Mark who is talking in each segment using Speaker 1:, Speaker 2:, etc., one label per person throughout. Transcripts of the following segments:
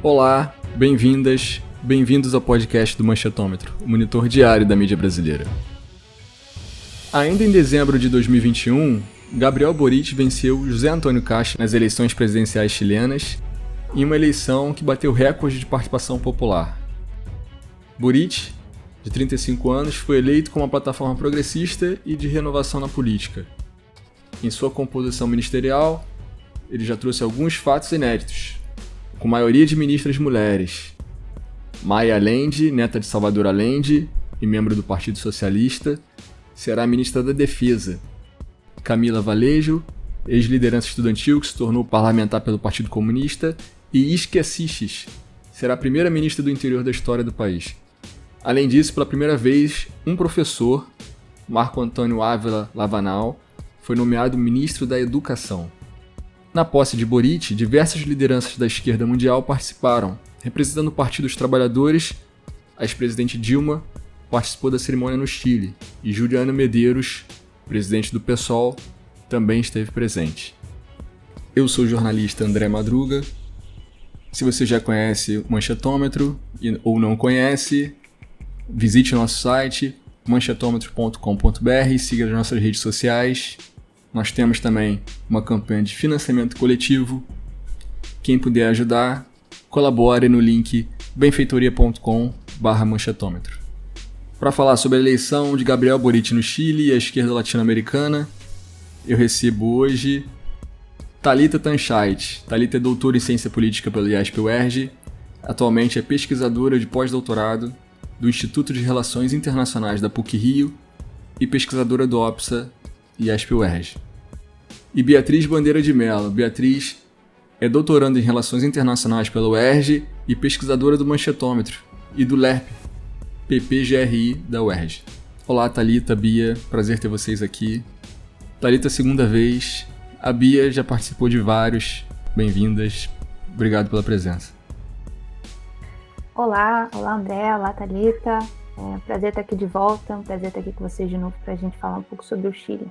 Speaker 1: Olá, bem-vindas, bem-vindos ao podcast do Manchetômetro, o monitor diário da mídia brasileira. Ainda em dezembro de 2021, Gabriel Boric venceu José Antônio Castro nas eleições presidenciais chilenas, em uma eleição que bateu recorde de participação popular. Boric, de 35 anos, foi eleito com uma plataforma progressista e de renovação na política. Em sua composição ministerial, ele já trouxe alguns fatos inéditos, com maioria de ministras mulheres. Maia Allende, neta de Salvador Allende e membro do Partido Socialista, será ministra da Defesa. Camila Valejo, ex-liderança estudantil que se tornou parlamentar pelo Partido Comunista, e Isquia Siches, será a primeira ministra do interior da história do país. Além disso, pela primeira vez, um professor, Marco Antônio Ávila Lavanal, foi nomeado ministro da Educação. Na posse de Boric, diversas lideranças da esquerda mundial participaram. Representando o Partido dos Trabalhadores, a ex-presidente Dilma participou da cerimônia no Chile e Juliana Medeiros, presidente do PSOL, também esteve presente. Eu sou o jornalista André Madruga. Se você já conhece o Manchetômetro ou não conhece, visite o nosso site manchetômetro.com.br e siga as nossas redes sociais. Nós temos também uma campanha de financiamento coletivo. Quem puder ajudar, colabore no link benfeitoria.com/manchetômetro. Para falar sobre a eleição de Gabriel Boric no Chile e a esquerda latino-americana, eu recebo hoje Thalita Tanchait. Thalita é doutora em Ciência Política pelo IESP-UERJ, atualmente é pesquisadora de pós-doutorado do Instituto de Relações Internacionais da PUC-Rio e pesquisadora do OPSA IESP-UERJ. E Beatriz Bandeira de Mello. Beatriz é doutoranda em Relações Internacionais pela UERJ e pesquisadora do Manchetômetro e do LERP, PPGRI da UERJ. Olá, Thalita, Bia, prazer ter vocês aqui. Thalita, segunda vez. A Bia já participou de vários. Bem-vindas. Obrigado pela presença.
Speaker 2: Olá André, olá Thalita. É um prazer estar aqui de volta, um prazer estar aqui com vocês de novo para a gente falar um pouco sobre o Chile.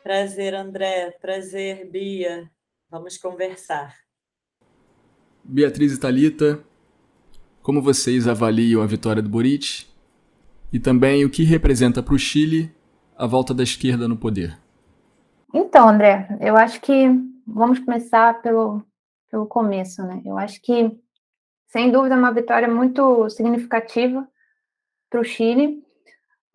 Speaker 3: Prazer, André. Prazer, Bia. Vamos conversar.
Speaker 1: Beatriz e Thalita, como vocês avaliam a vitória do Boric? E também o que representa para o Chile a volta da esquerda no poder?
Speaker 2: Então, André, eu acho que vamos começar pelo começo, né? Eu acho que, sem dúvida, é uma vitória muito significativa para o Chile,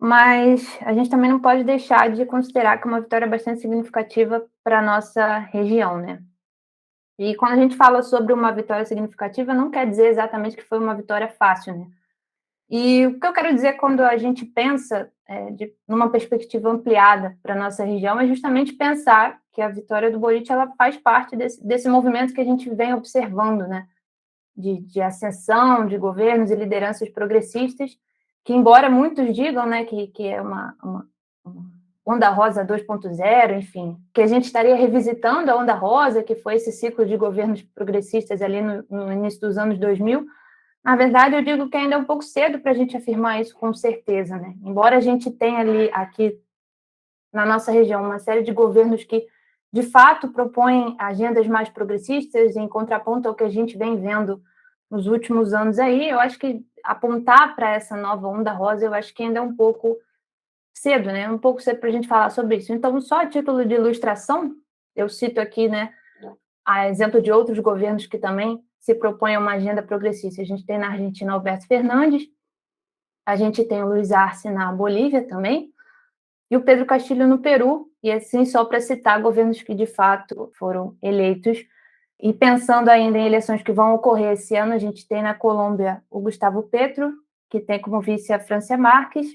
Speaker 2: mas a gente também não pode deixar de considerar que é uma vitória bastante significativa para a nossa região, né? E quando a gente fala sobre uma vitória significativa, não quer dizer exatamente que foi uma vitória fácil, né? E o que eu quero dizer quando a gente pensa numa perspectiva ampliada para a nossa região é justamente pensar que a vitória do Boric ela faz parte desse movimento que a gente vem observando, né? De ascensão de governos e lideranças progressistas, que embora muitos digam, né, que é uma onda rosa 2.0, enfim, que a gente estaria revisitando a onda rosa, que foi esse ciclo de governos progressistas ali no início dos anos 2000, na verdade eu digo que ainda é um pouco cedo para a gente afirmar isso com certeza, né? Embora a gente tenha aqui na nossa região uma série de governos que de fato propõem agendas mais progressistas em contraponto ao que a gente vem vendo nos últimos anos aí, eu acho que apontar para essa nova onda rosa, eu acho que ainda é um pouco cedo, né? Um pouco cedo para a gente falar sobre isso. Então, só a título de ilustração, eu cito aqui, né, a exemplo de outros governos que também se propõem a uma agenda progressista. A gente tem na Argentina Alberto Fernandes, a gente tem o Luiz Arce na Bolívia também, e o Pedro Castillo no Peru, e assim só para citar governos que de fato foram eleitos. E pensando ainda em eleições que vão ocorrer esse ano, a gente tem na Colômbia o Gustavo Petro, que tem como vice a Francia Márquez,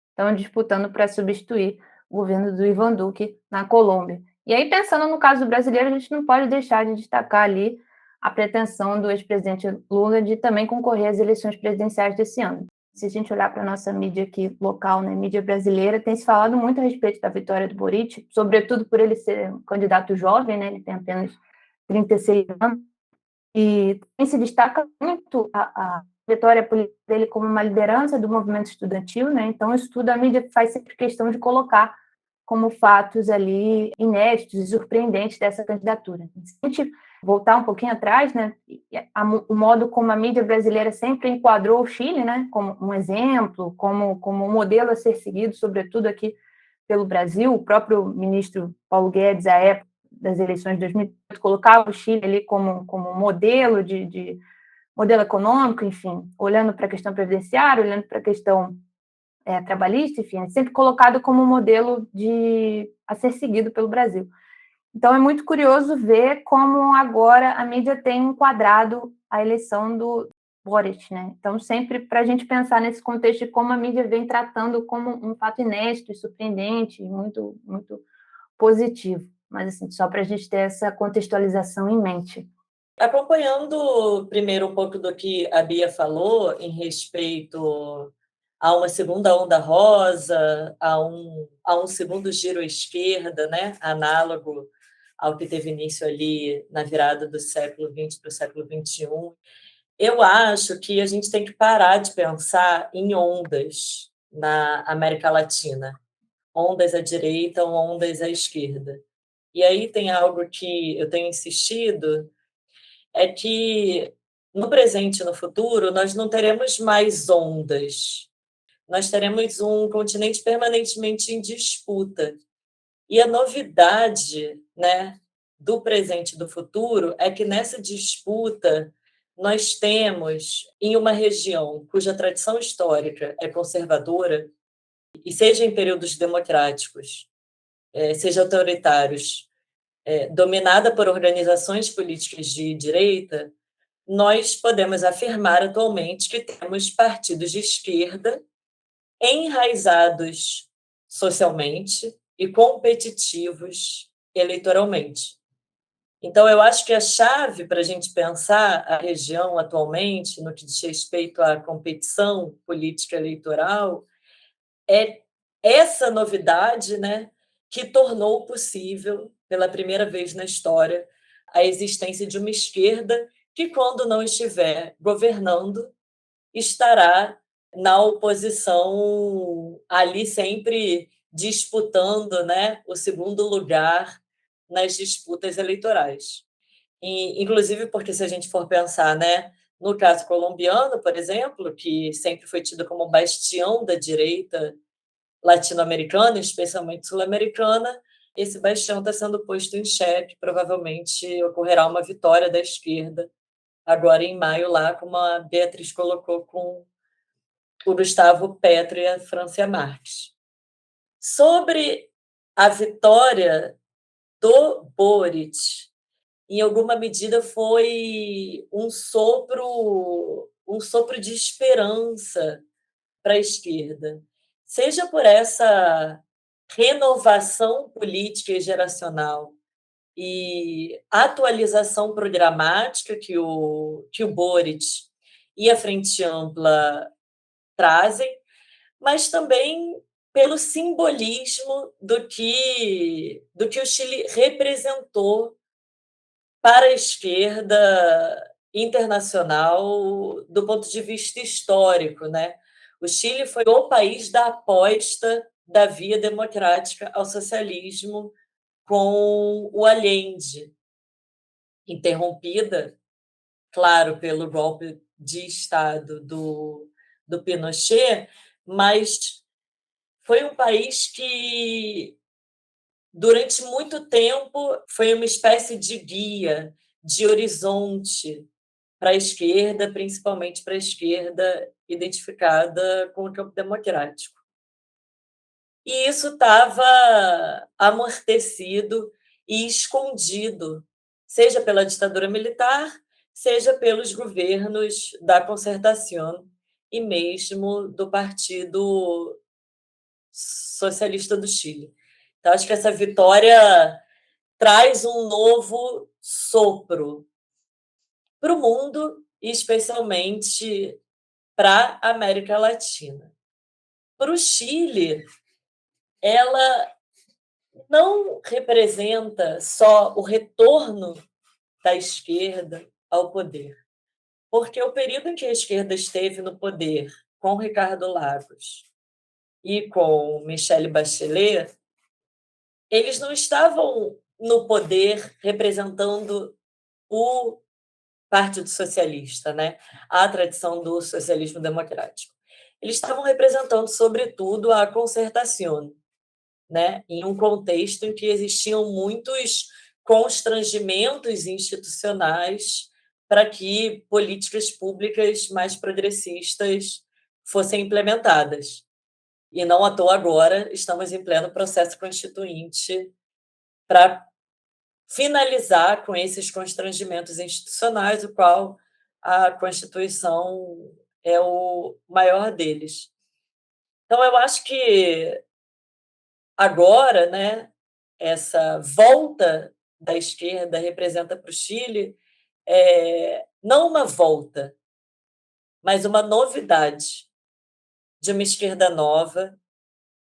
Speaker 2: estão disputando para substituir o governo do Ivan Duque na Colômbia. E aí, pensando no caso brasileiro, a gente não pode deixar de destacar ali a pretensão do ex-presidente Lula de também concorrer às eleições presidenciais desse ano. Se a gente olhar para a nossa mídia aqui local, né, mídia brasileira, tem se falado muito a respeito da vitória do Boric, sobretudo por ele ser um candidato jovem, né, ele tem apenas 36 anos, e se destaca muito a vitória política dele como uma liderança do movimento estudantil, né? Então, isso tudo a mídia faz sempre questão de colocar como fatos ali inéditos e surpreendentes dessa candidatura. Se a gente voltar um pouquinho atrás, né, o modo como a mídia brasileira sempre enquadrou o Chile, né, como um exemplo, como um modelo a ser seguido, sobretudo aqui pelo Brasil. O próprio ministro Paulo Guedes, à época das eleições de 2018, colocava o Chile ali como modelo de modelo econômico, enfim, olhando para a questão previdenciária, olhando para a questão trabalhista, enfim, é sempre colocado como um modelo a ser seguido pelo Brasil. Então, é muito curioso ver como agora a mídia tem enquadrado a eleição do Boric, né? Então, sempre para a gente pensar nesse contexto de como a mídia vem tratando como um fato inédito e surpreendente, muito, muito positivo. Mas, assim, só para a gente ter essa contextualização em mente.
Speaker 3: Acompanhando primeiro um pouco do que a Bia falou em respeito a uma segunda onda rosa, a um segundo giro à esquerda, né? Análogo ao que teve início ali na virada do século XX para o século XXI, eu acho que a gente tem que parar de pensar em ondas na América Latina, ondas à direita ou ondas à esquerda. E aí tem algo que eu tenho insistido, é que no presente e no futuro nós não teremos mais ondas, nós teremos um continente permanentemente em disputa. E a novidade, né, do presente e do futuro é que nessa disputa nós temos, em uma região cuja tradição histórica é conservadora, e seja em períodos democráticos, seja autoritários, dominada por organizações políticas de direita, nós podemos afirmar atualmente que temos partidos de esquerda enraizados socialmente e competitivos eleitoralmente. Então, eu acho que a chave para a gente pensar a região atualmente, no que diz respeito à competição política eleitoral, é essa novidade, né, que tornou possível, pela primeira vez na história, a existência de uma esquerda que, quando não estiver governando, estará na oposição, ali sempre disputando, né, o segundo lugar nas disputas eleitorais. E, inclusive, porque se a gente for pensar, né, no caso colombiano, por exemplo, que sempre foi tido como bastião da direita latino-americana, especialmente sul-americana, esse bastião está sendo posto em xeque. Provavelmente ocorrerá uma vitória da esquerda agora em maio, lá, como a Beatriz colocou, com o Gustavo Petro e a Francia Marques. Sobre a vitória do Boric, em alguma medida foi um sopro de esperança para a esquerda, seja por essa renovação política e geracional e atualização programática que o Boric e a Frente Ampla trazem, mas também pelo simbolismo do que o Chile representou para a esquerda internacional do ponto de vista histórico, né? O Chile foi o país da aposta da via democrática ao socialismo com o Allende, interrompida, claro, pelo golpe de Estado do Pinochet, mas foi um país que, durante muito tempo, foi uma espécie de guia, de horizonte para a esquerda, principalmente para a esquerda identificada com o campo democrático. E isso estava amortecido e escondido, seja pela ditadura militar, seja pelos governos da Concertación e mesmo do Partido Socialista do Chile. Então, acho que essa vitória traz um novo sopro para o mundo e especialmente para a América Latina. Para o Chile, ela não representa só o retorno da esquerda ao poder, porque o período em que a esquerda esteve no poder com Ricardo Lagos e com Michelle Bachelet, eles não estavam no poder representando o Partido Socialista, né? A tradição do socialismo democrático. Eles estavam representando, sobretudo, a Concertación, né? Em um contexto em que existiam muitos constrangimentos institucionais para que políticas públicas mais progressistas fossem implementadas. E não à toa agora estamos em pleno processo constituinte para finalizar com esses constrangimentos institucionais, o qual a Constituição é o maior deles. Então, eu acho que agora, né, essa volta da esquerda representa para o Chile não uma volta, mas uma novidade de uma esquerda nova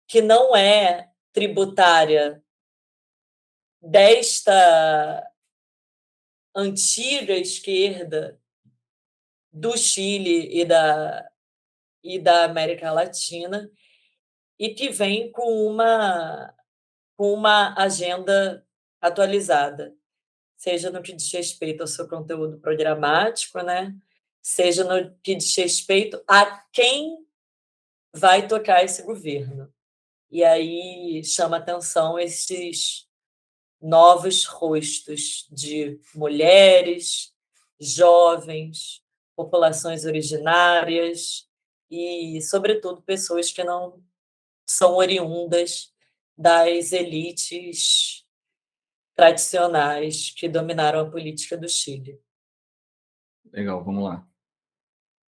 Speaker 3: que não é tributária desta antiga esquerda do Chile e da América Latina, e que vem com uma agenda atualizada, seja no que diz respeito ao seu conteúdo programático, né? Seja no que diz respeito a quem vai tocar esse governo. E aí chama atenção esses novos rostos de mulheres, jovens, populações originárias e, sobretudo, pessoas que não são oriundas das elites tradicionais que dominaram a política do Chile.
Speaker 1: Legal, vamos lá.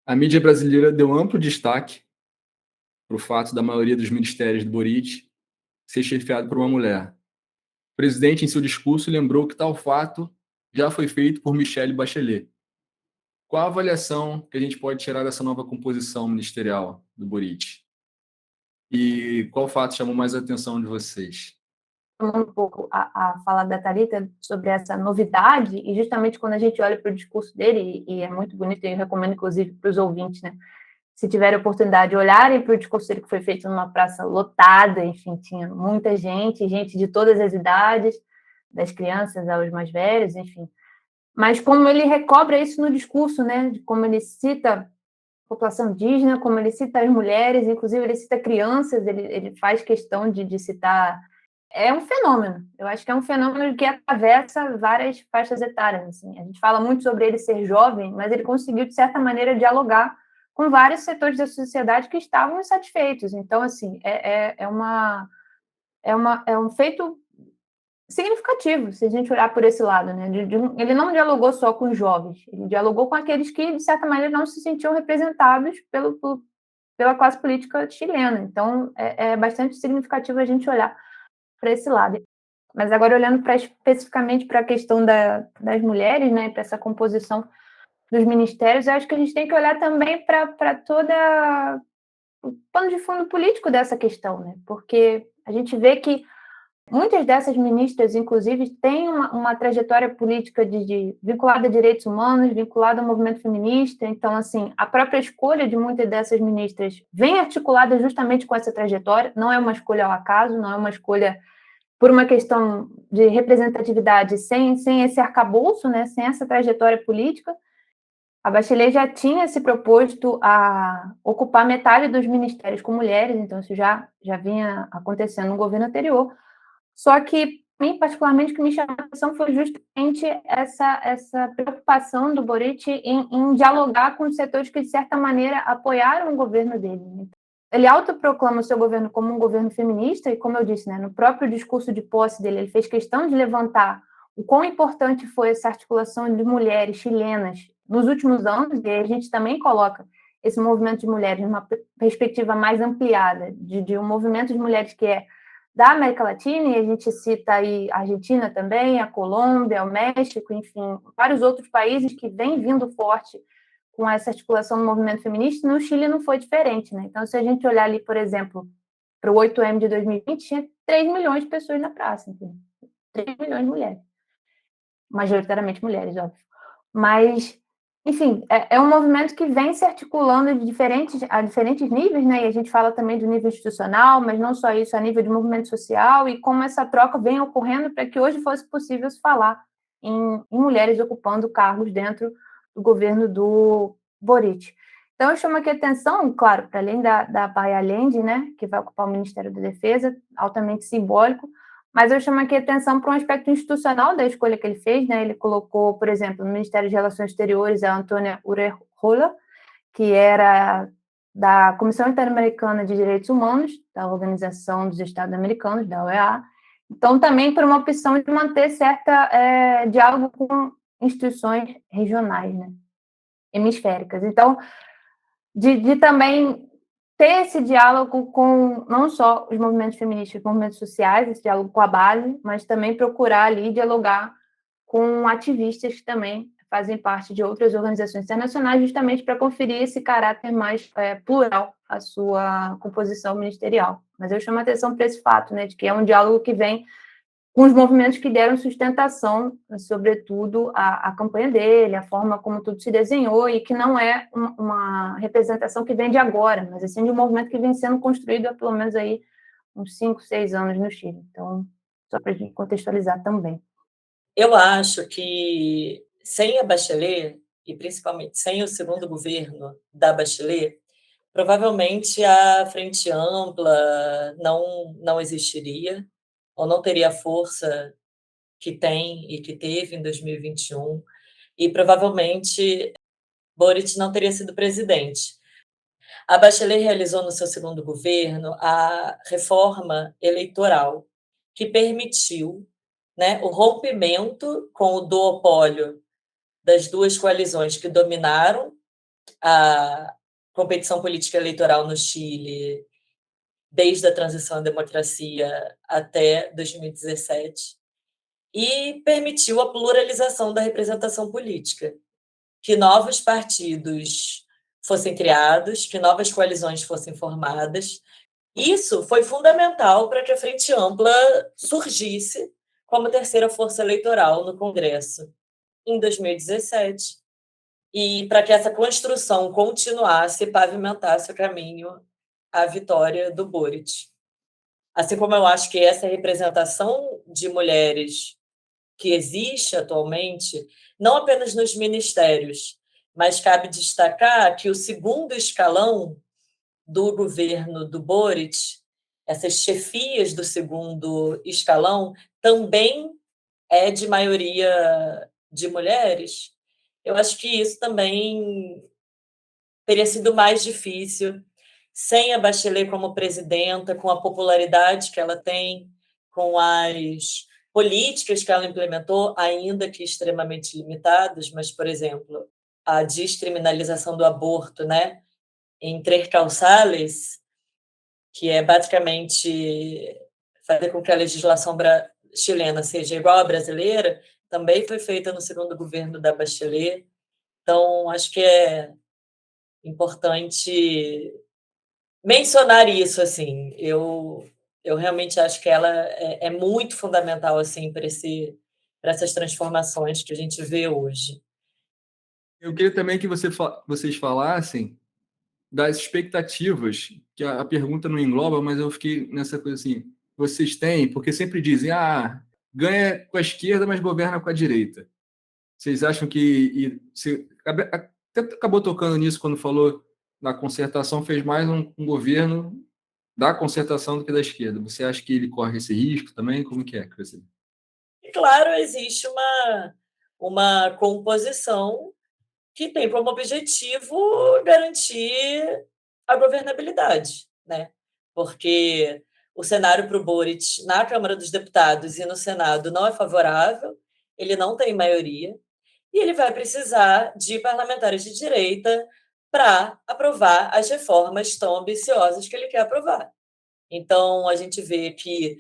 Speaker 1: A mídia brasileira deu amplo destaque para o fato da maioria dos ministérios do Boric ser chefiado por uma mulher. O presidente, em seu discurso, lembrou que tal fato já foi feito por Michelle Bachelet. Qual a avaliação que a gente pode tirar dessa nova composição ministerial do Boric? E qual fato chamou mais a atenção de vocês?
Speaker 2: Um pouco a fala da Thalita sobre essa novidade, e justamente quando a gente olha para o discurso dele, e é muito bonito, e eu recomendo, inclusive, para os ouvintes, né? Se tiverem a oportunidade de olharem para o discurso dele, que foi feito numa praça lotada, enfim, tinha muita gente de todas as idades, das crianças aos mais velhos, enfim. Mas como ele recobra isso no discurso, né? De como ele cita a população indígena, como ele cita as mulheres, inclusive ele cita crianças, ele faz questão de citar. É um fenômeno. Eu acho que é um fenômeno que atravessa várias faixas etárias. Assim. A gente fala muito sobre ele ser jovem, mas ele conseguiu, de certa maneira, dialogar com vários setores da sociedade que estavam insatisfeitos. Então, assim, é um feito significativo, se a gente olhar por esse lado, né? Ele não dialogou só com os jovens, ele dialogou com aqueles que, de certa maneira, não se sentiam representados pela classe política chilena. Então, é bastante significativo a gente olhar para esse lado. Mas agora, olhando especificamente para a questão das mulheres, né, para essa composição dos ministérios, eu acho que a gente tem que olhar também para toda o pano de fundo político dessa questão, né? Porque a gente vê que muitas dessas ministras, inclusive, têm uma trajetória política vinculada a direitos humanos, vinculada ao movimento feminista. Então, assim, a própria escolha de muitas dessas ministras vem articulada justamente com essa trajetória. Não é uma escolha ao acaso, não é uma escolha por uma questão de representatividade sem esse arcabouço, né, sem essa trajetória política. A Bachelet já tinha se proposto a ocupar metade dos ministérios com mulheres, então isso já vinha acontecendo no governo anterior. Só que, particularmente, o que me chamou a atenção foi justamente essa preocupação do Boric em dialogar com os setores que, de certa maneira, apoiaram o governo dele. Ele autoproclama o seu governo como um governo feminista, e, como eu disse, né, no próprio discurso de posse dele, ele fez questão de levantar o quão importante foi essa articulação de mulheres chilenas nos últimos anos, e a gente também coloca esse movimento de mulheres numa perspectiva mais ampliada, de um movimento de mulheres que é da América Latina, e a gente cita aí a Argentina também, a Colômbia, o México, enfim, vários outros países que vêm vindo forte com essa articulação do movimento feminista. No Chile não foi diferente, né? Então, se a gente olhar ali, por exemplo, para o 8M de 2020, tinha 3 milhões de pessoas na praça, entendeu? 3 milhões de mulheres. Majoritariamente mulheres, óbvio. Mas, enfim, é um movimento que vem se articulando a diferentes níveis, né? E a gente fala também do nível institucional, mas não só isso, a nível de movimento social, e como essa troca vem ocorrendo para que hoje fosse possível se falar em mulheres ocupando cargos dentro do governo do Boric. Então, eu chamo aqui a atenção, claro, para além da Baia Allende, né, que vai ocupar o Ministério da Defesa, altamente simbólico, mas eu chamo aqui a atenção para um aspecto institucional da escolha que ele fez, né? Ele colocou, por exemplo, no Ministério de Relações Exteriores a Antônia Urrejola, que era da Comissão Interamericana de Direitos Humanos, da Organização dos Estados Americanos, da OEA. Então, também por uma opção de manter certa diálogo com instituições regionais, né, hemisféricas. Então, de também ter esse diálogo com não só os movimentos feministas, os movimentos sociais, esse diálogo com a base, mas também procurar ali dialogar com ativistas que também fazem parte de outras organizações internacionais, justamente para conferir esse caráter mais plural à sua composição ministerial. Mas eu chamo a atenção para esse fato, né, de que é um diálogo que vem com os movimentos que deram sustentação, sobretudo, à campanha dele, a forma como tudo se desenhou, e que não é uma representação que vem de agora, mas assim de um movimento que vem sendo construído há pelo menos aí uns 5, 6 anos no Chile. Então, só para a gente contextualizar também.
Speaker 3: Eu acho que sem a Bachelet, e principalmente sem o segundo governo da Bachelet, provavelmente a Frente Ampla não existiria, ou não teria a força que tem e que teve em 2021, e provavelmente Boric não teria sido presidente. A Bachelet realizou no seu segundo governo a reforma eleitoral, que permitiu, né, o rompimento com o duopólio das duas coalizões que dominaram a competição política eleitoral no Chile desde a transição à democracia até 2017, e permitiu a pluralização da representação política, que novos partidos fossem criados, que novas coalizões fossem formadas. Isso foi fundamental para que a Frente Ampla surgisse como terceira força eleitoral no Congresso em 2017, e para que essa construção continuasse e pavimentasse o caminho à vitória do Boric. Assim como eu acho que essa representação de mulheres que existe atualmente, não apenas nos ministérios, mas cabe destacar que o segundo escalão do governo do Boric, essas chefias do segundo escalão, também é de maioria de mulheres. Eu acho que isso também teria sido mais difícil sem a Bachelet como presidenta, com a popularidade que ela tem, com as políticas que ela implementou, ainda que extremamente limitadas, mas, por exemplo, a descriminalização do aborto, né, em Três Causales, que é basicamente fazer com que a legislação chilena seja igual à brasileira, também foi feita no segundo governo da Bachelet. Então, acho que é importante mencionar isso, assim. Eu realmente acho que ela é muito fundamental, assim, para essas transformações que a gente vê hoje.
Speaker 1: Eu queria também que vocês falassem das expectativas, que a pergunta não engloba, mas eu fiquei nessa coisa assim, vocês têm, porque sempre dizem, ganha com a esquerda, mas governa com a direita. Vocês acham que... Você até acabou tocando nisso quando falou na concertação, fez mais um governo da concertação do que da esquerda. Você acha que ele corre esse risco também? Como que é, Cristina?
Speaker 3: E, claro, existe uma composição que tem como objetivo garantir a governabilidade, né? Porque o cenário para o Boric na Câmara dos Deputados e no Senado não é favorável, ele não tem maioria, e ele vai precisar de parlamentares de direita para aprovar as reformas tão ambiciosas que ele quer aprovar. Então, a gente vê que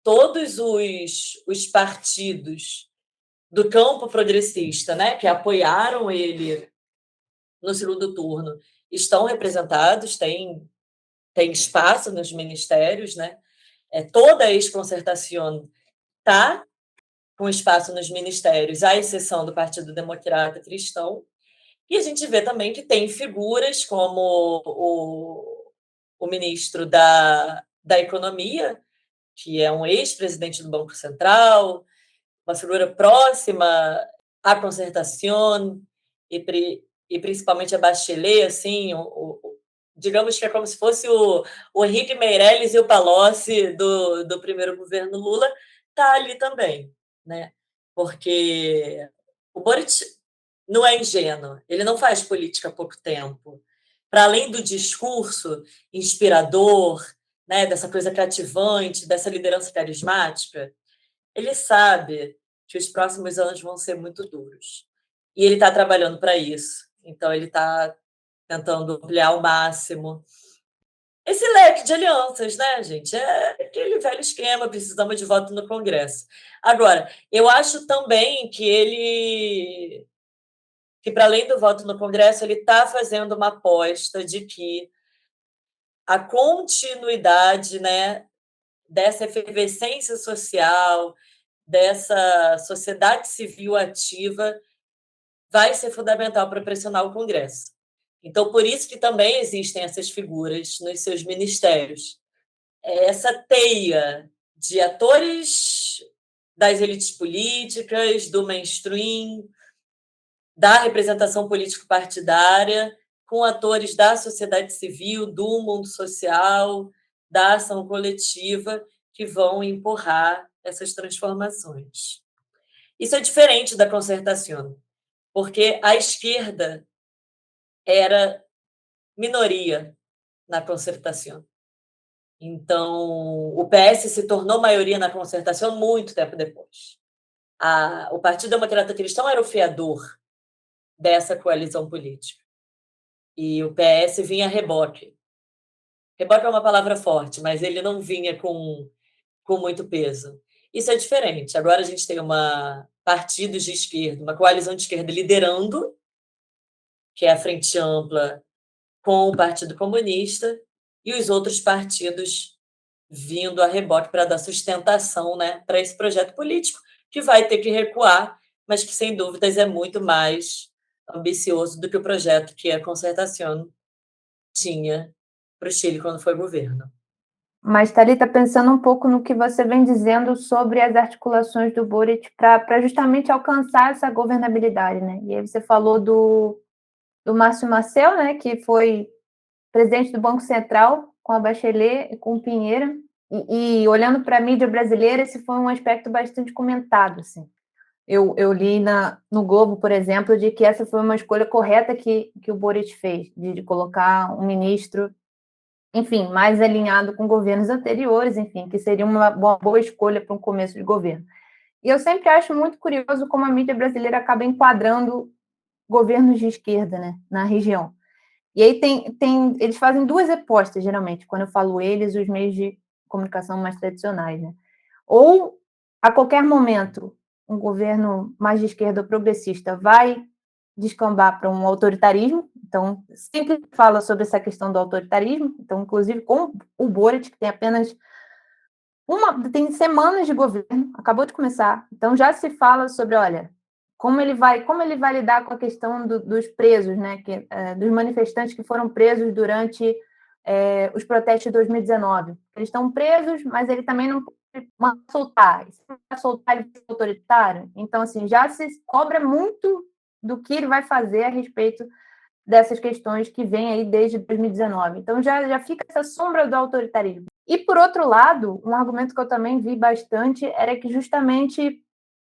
Speaker 3: todos os partidos do campo progressista, né, que apoiaram ele no segundo turno, estão representados, tem espaço nos ministérios, né? Toda a ex-concertação está com espaço nos ministérios, à exceção do Partido Democrata Cristão. E a gente vê também que tem figuras como o ministro da Economia, que é um ex-presidente do Banco Central, uma figura próxima à Concertación e principalmente a Bachelet, assim, digamos que é como se fosse o Henrique Meirelles e o Palocci do primeiro governo Lula, está ali também, né? Porque o Boric não é ingênuo, ele não faz política há pouco tempo. Para além do discurso inspirador, né, dessa coisa cativante, dessa liderança carismática, ele sabe que os próximos anos vão ser muito duros. E ele está trabalhando para isso. Então, ele está tentando ampliar ao máximo esse leque de alianças, né, gente? É aquele velho esquema, precisamos de voto no Congresso. Agora, eu acho também que para além do voto no Congresso, ele está fazendo uma aposta de que a continuidade, né, dessa efervescência social, dessa sociedade civil ativa, vai ser fundamental para pressionar o Congresso. Então, por isso que também existem essas figuras nos seus ministérios. Essa teia de atores das elites políticas, do mainstream, da representação político-partidária, com atores da sociedade civil, do mundo social, da ação coletiva, que vão empurrar essas transformações. Isso é diferente da Concertación, porque a esquerda era minoria na Concertación. Então, o PS se tornou maioria na Concertación muito tempo depois. O Partido Democrata Cristão era o fiador dessa coalizão política. E o PS vinha a reboque. Reboque é uma palavra forte, mas ele não vinha com muito peso. Isso é diferente. Agora a gente tem partidos de esquerda, uma coalizão de esquerda liderando, que é a Frente Ampla com o Partido Comunista, e os outros partidos vindo a reboque para dar sustentação, né, para esse projeto político, que vai ter que recuar, mas que, sem dúvidas, é muito mais ambicioso do que o projeto que a Concertación tinha para o Chile quando foi governo.
Speaker 2: Mas, Thalita, pensando um pouco no que você vem dizendo sobre as articulações do Boric para justamente alcançar essa governabilidade, né? E aí você falou do Márcio Marcel, né, que foi presidente do Banco Central com a Bachelet e com o Pinheira, e olhando para a mídia brasileira, esse foi um aspecto bastante comentado, assim. Eu li no Globo, por exemplo, de que essa foi uma escolha correta que o Boric fez, de colocar um ministro, enfim, mais alinhado com governos anteriores, enfim, que seria uma boa escolha para um começo de governo. E eu sempre acho muito curioso como a mídia brasileira acaba enquadrando governos de esquerda, né, na região. E aí eles fazem duas apostas, geralmente, quando eu falo eles, os meios de comunicação mais tradicionais, né? Ou, a qualquer momento, um governo mais de esquerda progressista vai descambar para um autoritarismo, então sempre fala sobre essa questão do autoritarismo, então, inclusive, com o Boric, que tem apenas tem semanas de governo, acabou de começar, então já se fala sobre, olha, como ele vai lidar com a questão dos presos, né, dos manifestantes que foram presos durante os protestos de 2019. Eles estão presos, mas ele também não pode soltar. Se ele soltar, ele é autoritário. Então, assim, já se cobra muito do que ele vai fazer a respeito dessas questões que vêm aí desde 2019. Então, já fica essa sombra do autoritarismo. E, por outro lado, um argumento que eu também vi bastante era que, justamente,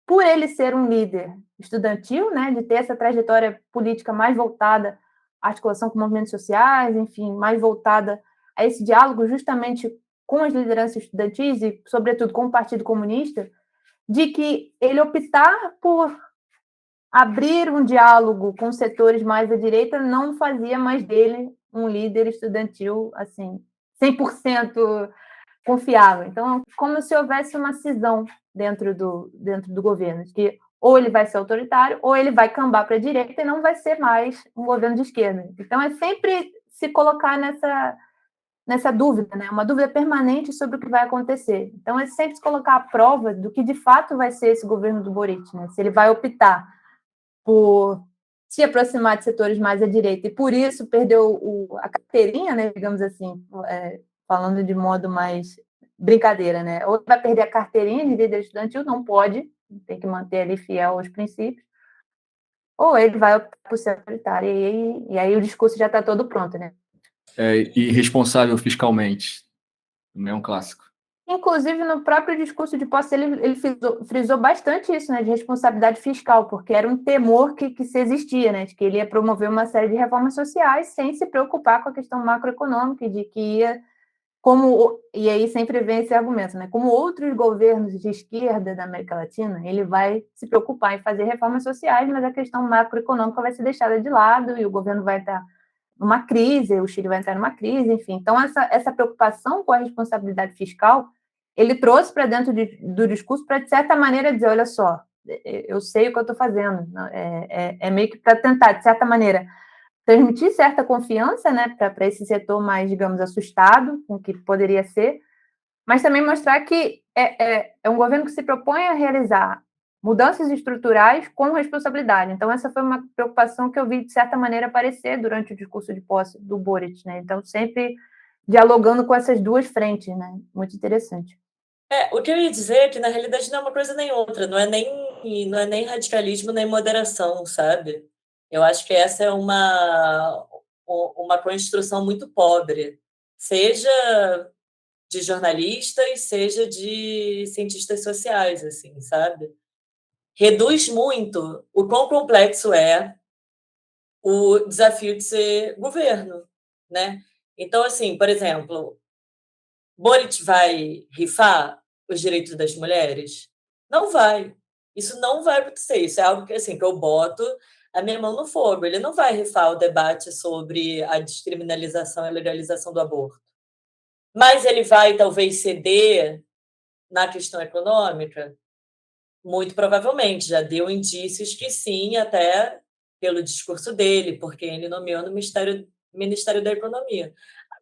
Speaker 2: por ele ser um líder estudantil, né, de ter essa trajetória política mais voltada à articulação com movimentos sociais, enfim, mais voltada a esse diálogo justamente com as lideranças estudantis e, sobretudo, com o Partido Comunista, de que ele optar por abrir um diálogo com setores mais à direita não fazia mais dele um líder estudantil, assim, 100% confiável. Então, como se houvesse uma cisão dentro do governo, que ou ele vai ser autoritário, ou ele vai cambar para a direita e não vai ser mais um governo de esquerda. Então, é sempre se colocar nessa dúvida, né? Uma dúvida permanente sobre o que vai acontecer. Então, é sempre se colocar à prova do que, de fato, vai ser esse governo do Boric, né? Se ele vai optar por se aproximar de setores mais à direita e, por isso, perdeu a carteirinha, né? Digamos assim, falando de modo mais brincadeira, né? Ou vai perder a carteirinha de líder estudantil, não pode, tem que manter ali fiel aos princípios, ou ele vai optar por ser autoritário, e aí o discurso já está todo pronto, né?
Speaker 1: E responsável fiscalmente, também é um clássico.
Speaker 2: Inclusive, no próprio discurso de posse, ele frisou bastante isso, né, de responsabilidade fiscal, porque era um temor que se existia, né, de que ele ia promover uma série de reformas sociais sem se preocupar com a questão macroeconômica, de que ia, e aí sempre vem esse argumento, né, como outros governos de esquerda da América Latina, ele vai se preocupar em fazer reformas sociais, mas a questão macroeconômica vai ser deixada de lado e o governo vai estar numa crise, o Chile vai entrar numa crise, enfim. Então, essa preocupação com a responsabilidade fiscal, ele trouxe para dentro do discurso para, de certa maneira, dizer, olha só, eu sei o que eu estou fazendo. É meio que para tentar, de certa maneira, transmitir certa confiança, né, para esse setor mais, digamos, assustado com o que poderia ser, mas também mostrar que é um governo que se propõe a realizar mudanças estruturais com responsabilidade. Então, essa foi uma preocupação que eu vi, de certa maneira, aparecer durante o discurso de posse do Boric, né? Então, sempre dialogando com essas duas frentes, né? Muito interessante.
Speaker 3: O que eu ia dizer é que, na realidade, não é uma coisa nem outra, não é nem radicalismo nem moderação, sabe? Eu acho que essa é uma construção muito pobre, seja de jornalistas, seja de cientistas sociais, assim, sabe? Reduz muito o quão complexo é o desafio de ser governo, né? Então, assim, por exemplo, Boric vai rifar os direitos das mulheres? Não vai. Isso não vai acontecer. Isso é algo que, assim, que eu boto a minha mão no fogo. Ele não vai rifar o debate sobre a descriminalização e legalização do aborto. Mas ele vai, talvez, ceder na questão econômica? Muito provavelmente. Já deu indícios que sim, até pelo discurso dele, porque ele nomeou no Ministério da Economia.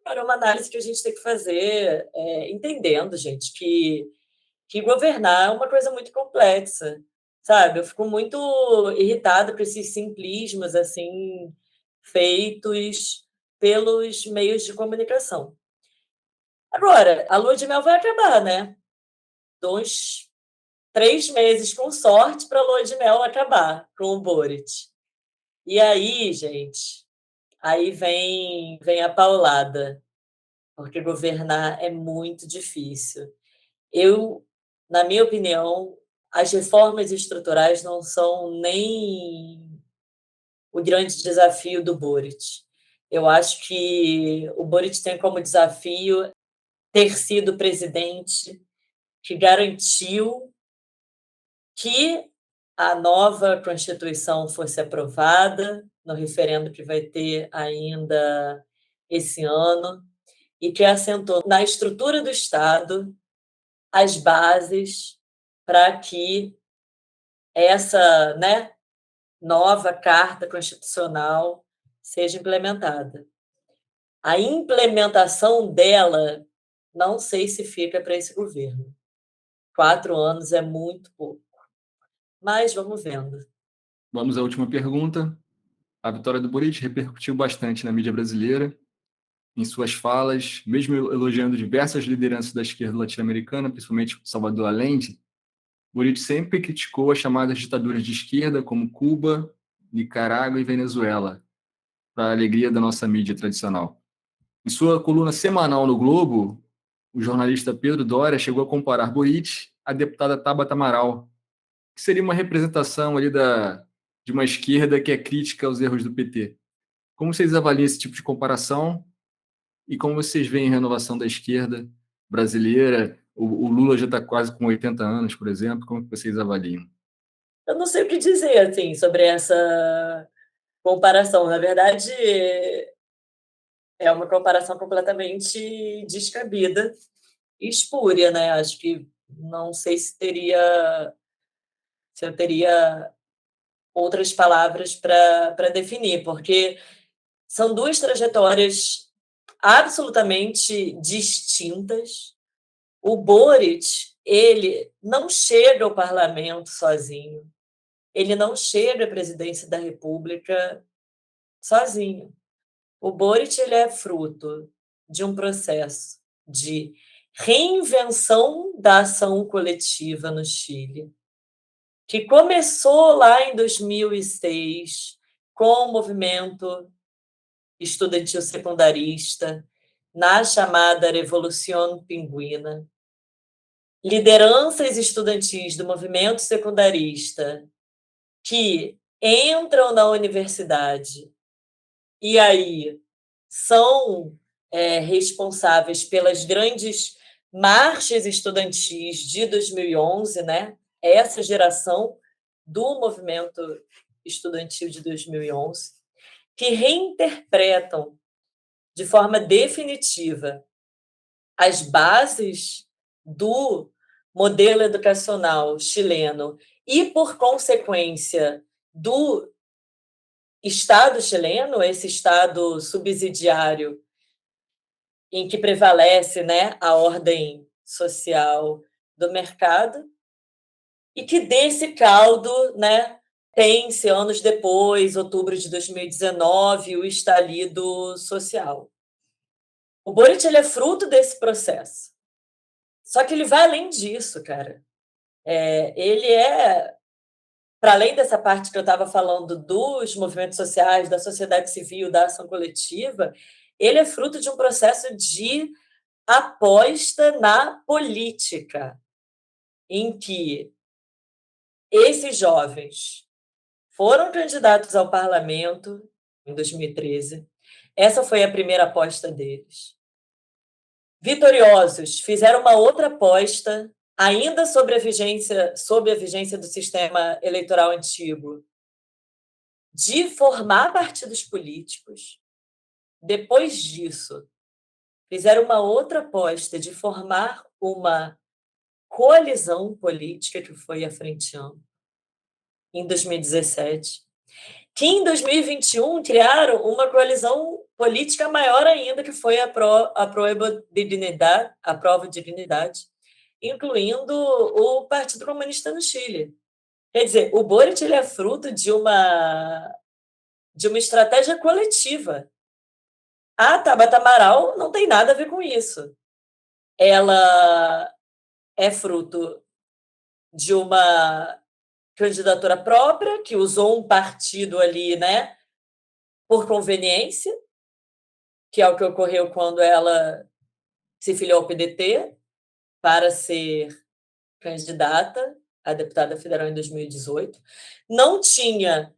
Speaker 3: Agora, uma análise que a gente tem que fazer, entendendo, gente, que governar é uma coisa muito complexa, sabe? Eu fico muito irritada com esses simplismos, assim, feitos pelos meios de comunicação. Agora, a lua de mel vai acabar, né? 3 meses, com sorte, para a lua de mel acabar com o Boric. E aí, gente, aí vem a paulada, porque governar é muito difícil. Na minha opinião, as reformas estruturais não são nem o grande desafio do Boric. Eu acho que o Boric tem como desafio ter sido o presidente que garantiu que a nova Constituição fosse aprovada no referendo que vai ter ainda esse ano e que assentou na estrutura do Estado as bases para que essa, né, nova Carta Constitucional seja implementada. A implementação dela, não sei se fica para esse governo. 4 anos é muito pouco. Mas vamos vendo.
Speaker 1: Vamos à última pergunta. A vitória do Boric repercutiu bastante na mídia brasileira, em suas falas, mesmo elogiando diversas lideranças da esquerda latino-americana, principalmente Salvador Allende. Boric sempre criticou as chamadas ditaduras de esquerda, como Cuba, Nicarágua e Venezuela, para a alegria da nossa mídia tradicional. Em sua coluna semanal no Globo, o jornalista Pedro Doria chegou a comparar Boric à deputada Tabata Amaral, que seria uma representação ali de uma esquerda que é crítica aos erros do PT. Como vocês avaliam esse tipo de comparação e como vocês veem a renovação da esquerda brasileira? O Lula já está quase com 80 anos, por exemplo. Como que vocês avaliam?
Speaker 3: Eu não sei o que dizer assim, sobre essa comparação. Na verdade, é uma comparação completamente descabida e espúria, né? Acho que não sei se eu teria outras palavras para definir, porque são duas trajetórias absolutamente distintas. O Boric, ele não chega ao parlamento sozinho, ele não chega à presidência da República sozinho. O Boric, ele é fruto de um processo de reinvenção da ação coletiva no Chile, que começou lá em 2006 com o movimento estudantil secundarista, na chamada Revolução Pinguina. Lideranças estudantis do movimento secundarista que entram na universidade e aí são responsáveis pelas grandes marchas estudantis de 2011, né? Essa geração do movimento estudantil de 2011, que reinterpretam de forma definitiva as bases do modelo educacional chileno e, por consequência, do Estado chileno, esse Estado subsidiário em que prevalece, né, a ordem social do mercado, e que desse caldo, né, tem-se anos depois, outubro de 2019, o estalido social. O Boric ele é fruto desse processo. Só que ele vai além disso, cara. Ele para além dessa parte que eu estava falando dos movimentos sociais, da sociedade civil, da ação coletiva, ele é fruto de um processo de aposta na política, em que esses jovens foram candidatos ao parlamento em 2013. Essa foi a primeira aposta deles. Vitoriosos, fizeram uma outra aposta, ainda sob a vigência do sistema eleitoral antigo, de formar partidos políticos. Depois disso, fizeram uma outra aposta de formar uma coalizão política, que foi a Frente Ampla, em 2017, que em 2021 criaram uma coalizão política maior ainda, que foi a Prova de Dignidade, incluindo o Partido Comunista no Chile. Quer dizer, o Boric ele é fruto de uma estratégia coletiva. A Tabata Amaral não tem nada a ver com isso. Ela é fruto de uma candidatura própria, que usou um partido ali, né, por conveniência, que é o que ocorreu quando ela se filiou ao PDT para ser candidata a deputada federal em 2018. Não tinha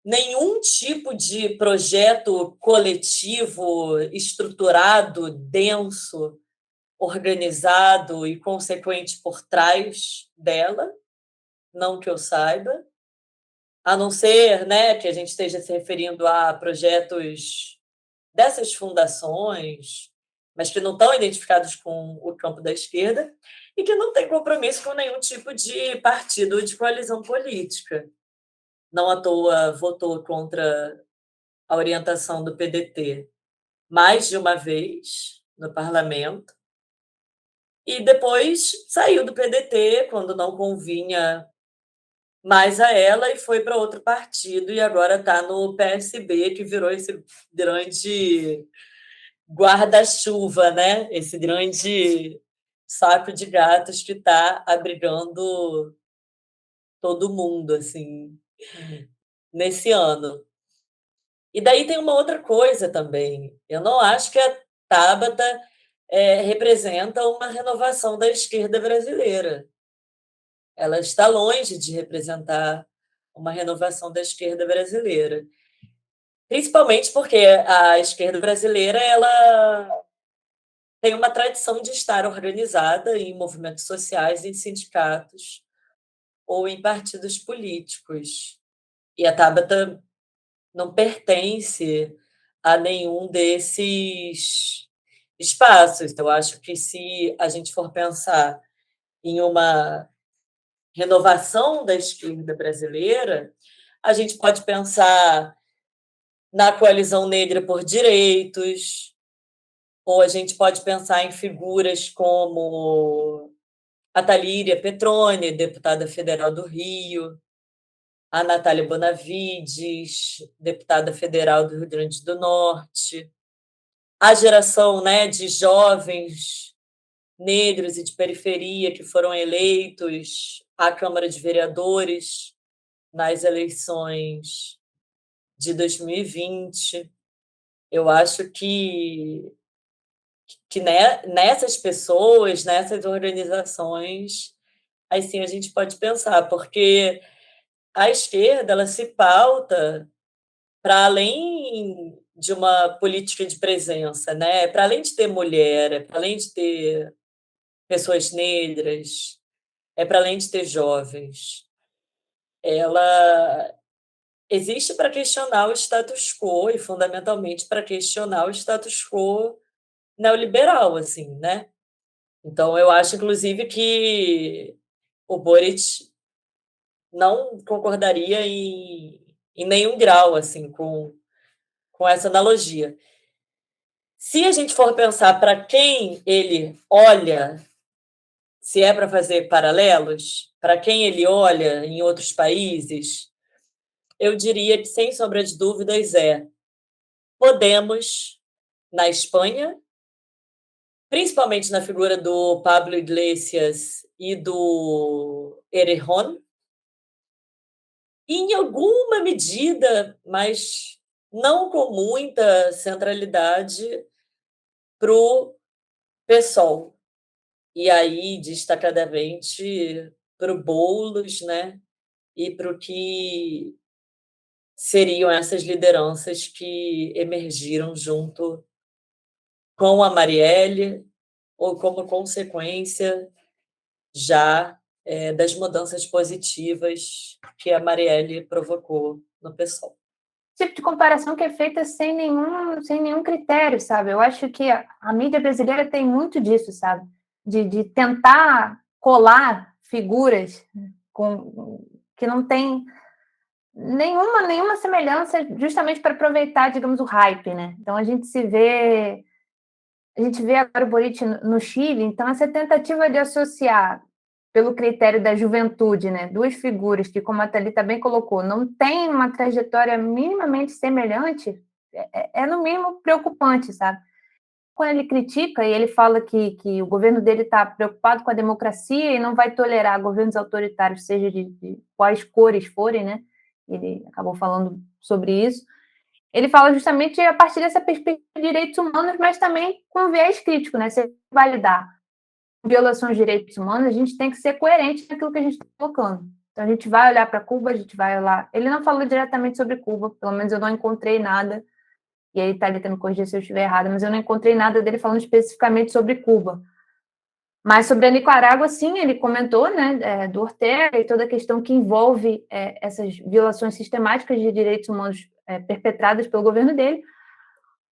Speaker 3: nenhum tipo de projeto coletivo, estruturado, denso, organizado e consequente por trás dela, não que eu saiba, a não ser, né, que a gente esteja se referindo a projetos dessas fundações, mas que não estão identificados com o campo da esquerda e que não têm compromisso com nenhum tipo de partido de coalizão política. Não à toa votou contra a orientação do PDT mais de uma vez no parlamento e depois saiu do PDT quando não convinha mais a ela e foi para outro partido e agora está no PSB, que virou esse grande guarda-chuva, né? Esse grande saco de gatos que está abrigando todo mundo, assim, nesse ano. E daí tem uma outra coisa também. Eu não acho que a Tabata representa uma renovação da esquerda brasileira. Ela está longe de representar uma renovação da esquerda brasileira. Principalmente porque a esquerda brasileira ela tem uma tradição de estar organizada em movimentos sociais, em sindicatos ou em partidos políticos. E a Tabata não pertence a nenhum desses espaços. Eu acho que se a gente for pensar em uma renovação da esquerda brasileira, a gente pode pensar na coalizão negra por direitos, ou a gente pode pensar em figuras como a Talíria Petroni, deputada federal do Rio, a Natália Bonavides, deputada federal do Rio Grande do Norte, a geração, né, de jovens negros e de periferia que foram eleitos à Câmara de Vereadores nas eleições de 2020. Eu acho que nessas pessoas, nessas organizações, assim, a gente pode pensar, porque a esquerda ela se pauta para além de uma política de presença, né? Para além de ter mulher, para além de ter pessoas negras, para além de ter jovens. Ela existe para questionar o status quo e, fundamentalmente, para questionar o status quo neoliberal, assim, né? Então, eu acho, inclusive, que o Boric não concordaria em nenhum grau assim com essa analogia. Se a gente for pensar para quem ele olha, se é para fazer paralelos, para quem ele olha em outros países, eu diria que, sem sombra de dúvidas, Podemos na Espanha, principalmente na figura do Pablo Iglesias e do Errejón, e em alguma medida, mas não com muita centralidade, para o PSOL. E aí, destacadamente, para o Boulos, né? E para o que seriam essas lideranças que emergiram junto com a Marielle, ou como consequência já das mudanças positivas que a Marielle provocou no PSOL.
Speaker 2: Tipo de comparação que é feita sem nenhum critério, sabe? Eu acho que a mídia brasileira tem muito disso, sabe? De tentar colar figuras que não tem nenhuma semelhança, justamente para aproveitar, digamos, o hype, né? Então a gente vê agora o Boric no Chile, então essa tentativa de associar pelo critério da juventude, né, duas figuras que, como a Thalita bem colocou, não tem uma trajetória minimamente semelhante, no mínimo preocupante, sabe? Quando ele critica e ele fala que o governo dele está preocupado com a democracia e não vai tolerar governos autoritários, seja de quais cores forem, né? Ele acabou falando sobre isso. Ele fala justamente a partir dessa perspectiva de direitos humanos, mas também com viés crítico, né? Se validar violações de direitos humanos, a gente tem que ser coerente naquilo que a gente está colocando. Então, a gente vai olhar para Cuba, a gente vai olhar... Ele não falou diretamente sobre Cuba, pelo menos eu não encontrei nada, e aí Thalita me corrigir se eu estiver errada, mas eu não encontrei nada dele falando especificamente sobre Cuba. Mas sobre a Nicarágua, sim, ele comentou, né, do Ortega e toda a questão que envolve essas violações sistemáticas de direitos humanos perpetradas pelo governo dele,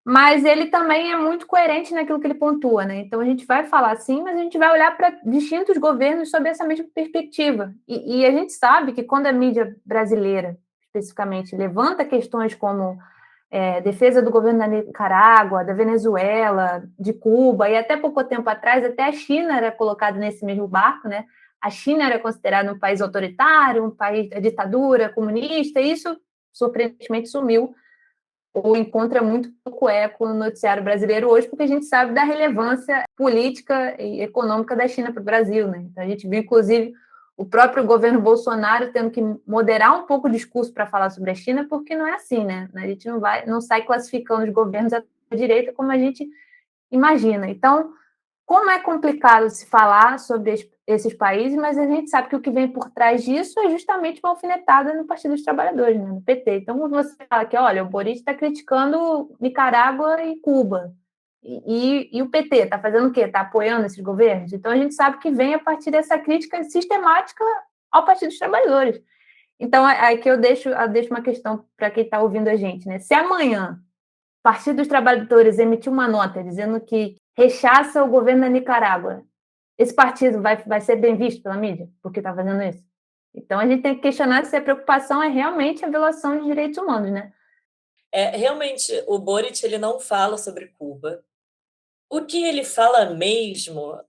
Speaker 2: mas ele também é muito coerente naquilo que ele pontua, né? Então a gente vai falar assim, mas a gente vai olhar para distintos governos sob essa mesma perspectiva. E a gente sabe que quando a mídia brasileira, especificamente, levanta questões como defesa do governo da Nicarágua, da Venezuela, de Cuba, e até pouco tempo atrás, até a China era colocada nesse mesmo barco, né? A China era considerada um país autoritário, um país da ditadura comunista, e isso surpreendentemente sumiu ou encontra muito pouco eco no noticiário brasileiro hoje, porque a gente sabe da relevância política e econômica da China para o Brasil, né? Então, a gente viu, inclusive, o próprio governo Bolsonaro tendo que moderar um pouco o discurso para falar sobre a China, porque não é assim, né? A gente não sai classificando os governos à direita como a gente imagina. Então, como é complicado se falar sobre esses países, mas a gente sabe que o que vem por trás disso é justamente uma alfinetada no Partido dos Trabalhadores, né, no PT. Então, quando você fala que, olha, o Boric está criticando Nicarágua e Cuba, e o PT está fazendo o quê? Está apoiando esses governos? Então, a gente sabe que vem a partir dessa crítica sistemática ao Partido dos Trabalhadores. Então, aqui eu deixo uma questão para quem está ouvindo a gente, né? Se amanhã o Partido dos Trabalhadores emitir uma nota dizendo que rechaça o governo da Nicarágua, esse partido vai ser bem visto pela mídia porque está fazendo isso? Então, a gente tem que questionar se a preocupação é realmente a violação de direitos humanos, né?
Speaker 3: Realmente, o Boric ele não fala sobre Cuba. O que ele fala mesmo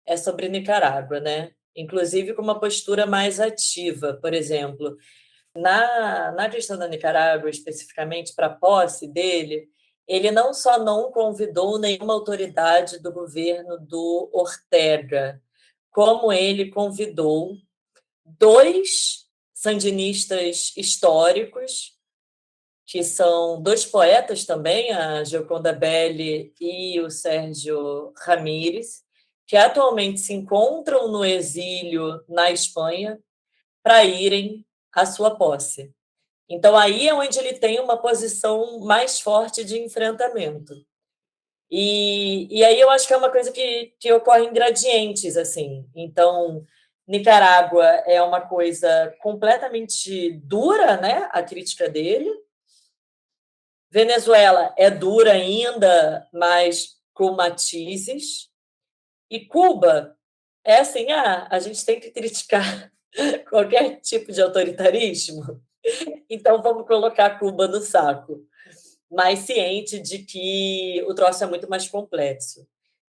Speaker 3: é sobre Nicarágua, né? Inclusive com uma postura mais ativa, por exemplo. Na questão da Nicarágua, especificamente para a posse dele, ele não só não convidou nenhuma autoridade do governo do Ortega, como ele convidou 2 sandinistas históricos, que são 2 poetas também, a Gioconda Belli e o Sérgio Ramírez, que atualmente se encontram no exílio na Espanha para irem à sua posse. Então, aí é onde ele tem uma posição mais forte de enfrentamento. E aí eu acho que é uma coisa que ocorre em gradientes, assim. Então, Nicarágua é uma coisa completamente dura, né, a crítica dele. Venezuela é dura ainda, mas com matizes. E Cuba é assim, a gente tem que criticar qualquer tipo de autoritarismo, então vamos colocar Cuba no saco, mas ciente de que o troço é muito mais complexo.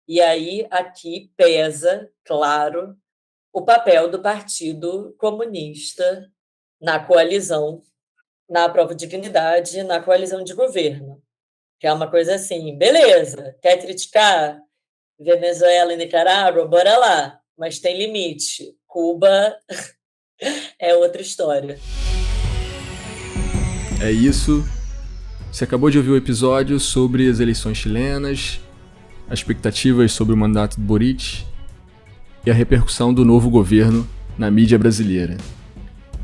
Speaker 3: E aí, aqui pesa, claro, o papel do Partido Comunista na coalizão, na prova de dignidade, na coalizão de governo, que é uma coisa assim, beleza, quer criticar Venezuela e Nicarágua, bora lá, mas tem limite. Cuba é outra história.
Speaker 1: É isso. Você acabou de ouvir o episódio sobre as eleições chilenas, as expectativas sobre o mandato do Boric e a repercussão do novo governo na mídia brasileira.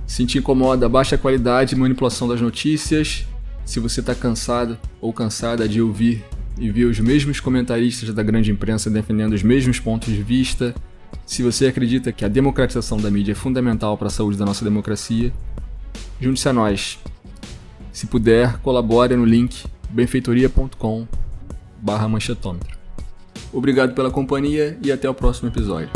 Speaker 1: Se te incomoda a baixa qualidade e manipulação das notícias, se você está cansado ou cansada de ouvir e ver os mesmos comentaristas da grande imprensa defendendo os mesmos pontos de vista, se você acredita que a democratização da mídia é fundamental para a saúde da nossa democracia, junte-se a nós. Se puder, colabore no link benfeitoria.com/manchetômetro. Obrigado pela companhia e até o próximo episódio.